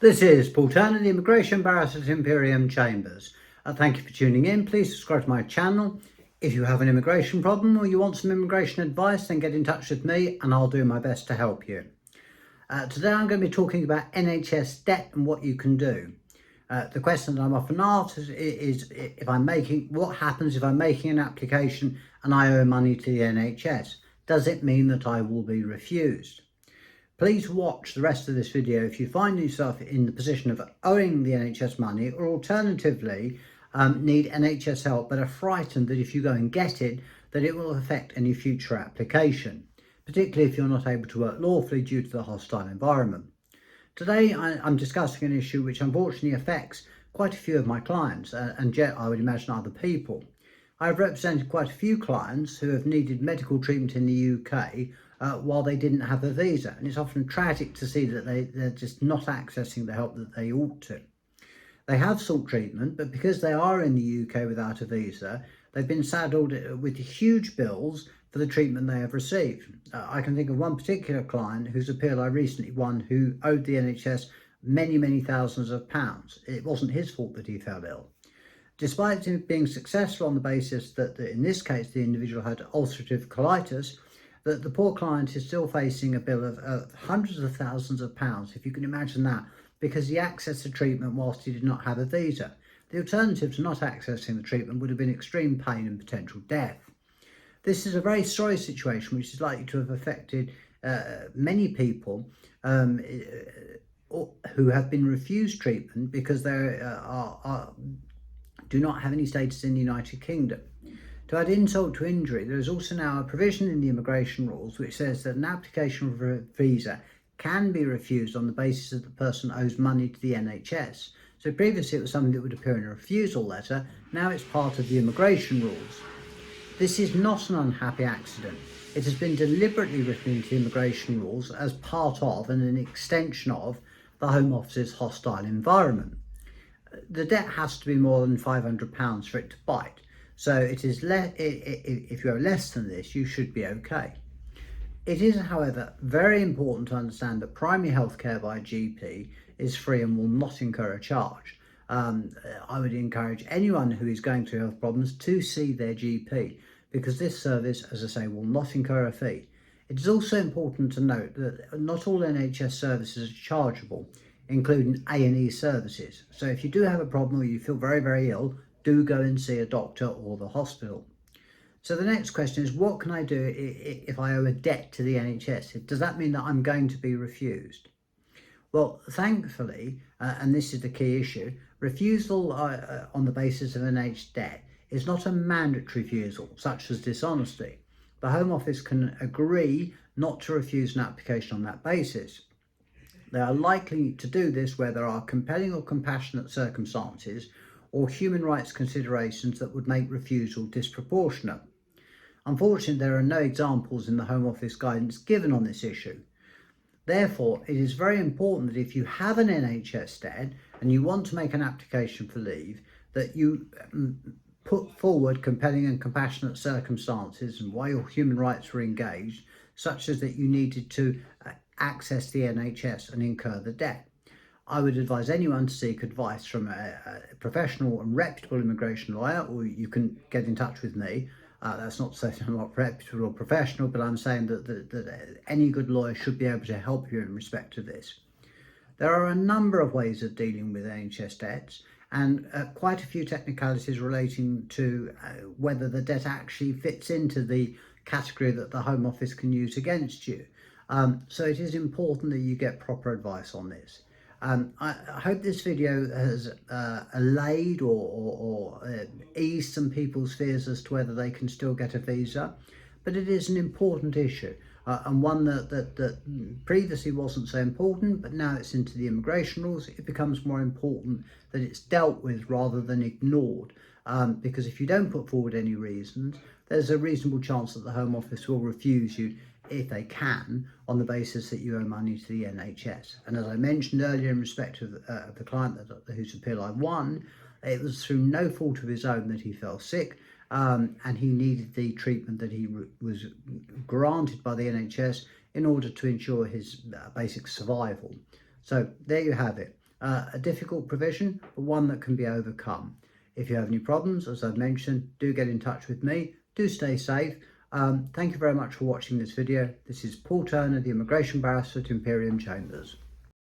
This is Paul Turner, the Immigration Barrister at Imperium Chambers. Thank you for tuning in. Please subscribe to my channel. If you have an immigration problem or you want some immigration advice, then get in touch with me and I'll do my best to help you. Today I'm going to be talking about NHS debt and what you can do. The question that I'm often asked is what happens if I'm making an application and I owe money to the NHS? Does it mean that I will be refused? Please watch the rest of this video if you find yourself in the position of owing the NHS money, or alternatively need NHS help but are frightened that if you go and get it, that it will affect any future application, particularly if you're not able to work lawfully due to the hostile environment. Today I'm discussing an issue which unfortunately affects quite a few of my clients and yet I would imagine other people. I've represented quite a few clients who have needed medical treatment in the UK while they didn't have a visa, and it's often tragic to see that they're just not accessing the help that they ought to. They have sought treatment, but because they are in the UK without a visa, they've been saddled with huge bills for the treatment they have received. I can think of one particular client whose appeal I recently won, who owed the NHS many thousands of pounds. It wasn't his fault that he fell ill. Despite him being successful on the basis that in this case the individual had ulcerative colitis, that the poor client is still facing a bill of hundreds of thousands of pounds, if you can imagine that, because he accessed the treatment whilst he did not have a visa. The alternative to not accessing the treatment would have been extreme pain and potential death. This is a very sorry situation which is likely to have affected many people who have been refused treatment because they do not have any status in the United Kingdom. To add insult to injury, there is also now a provision in the immigration rules which says that an application for a visa can be refused on the basis that the person owes money to the NHS. So previously it was something that would appear in a refusal letter, now it's part of the immigration rules. This is not an unhappy accident. It has been deliberately written into the immigration rules as part of and an extension of the Home Office's hostile environment. The debt has to be more than £500 for it to bite. So it is if you owe less than this, you should be okay. It is, however, very important to understand that primary health care by GP is free and will not incur a charge. I would encourage anyone who is going through health problems to see their GP, because this service, as I say, will not incur a fee. It is also important to note that not all NHS services are chargeable, including A&E services. So if you do have a problem or you feel very ill, do go and see a doctor or the hospital. So the next question is, what can I do if I owe a debt to the NHS? Does that mean that I'm going to be refused? Well, thankfully, and this is the key issue, refusal on the basis of NHS debt is not a mandatory refusal, such as dishonesty. The Home Office can agree not to refuse an application on that basis. They are likely to do this where there are compelling or compassionate circumstances or human rights considerations that would make refusal disproportionate. Unfortunately, there are no examples in the Home Office guidance given on this issue. Therefore, it is very important that if you have an NHS debt and you want to make an application for leave, that you put forward compelling and compassionate circumstances and why your human rights were engaged, such as that you needed to access the NHS and incur the debt. I would advise anyone to seek advice from a professional and reputable immigration lawyer, or you can get in touch with me. That's not to say I'm not reputable or professional, but I'm saying that any good lawyer should be able to help you in respect of this. There are a number of ways of dealing with NHS debts, and quite a few technicalities relating to whether the debt actually fits into the category that the Home Office can use against you. So it is important that you get proper advice on this. I hope this video has allayed or eased some people's fears as to whether they can still get a visa, but it is an important issue and one that previously wasn't so important, but now it's into the immigration rules. It becomes more important that it's dealt with rather than ignored, because if you don't put forward any reasons, there's a reasonable chance that the Home Office will refuse you if they can, on the basis that you owe money to the NHS. And as I mentioned earlier in respect of the client whose appeal I won, it was through no fault of his own that he fell sick, and he needed the treatment that he was granted by the NHS in order to ensure his basic survival. So there you have it. A difficult provision, but one that can be overcome. If you have any problems, as I've mentioned, do get in touch with me. Do stay safe. Thank you very much for watching this video. This is Paul Turner, the Immigration Barrister at Imperium Chambers.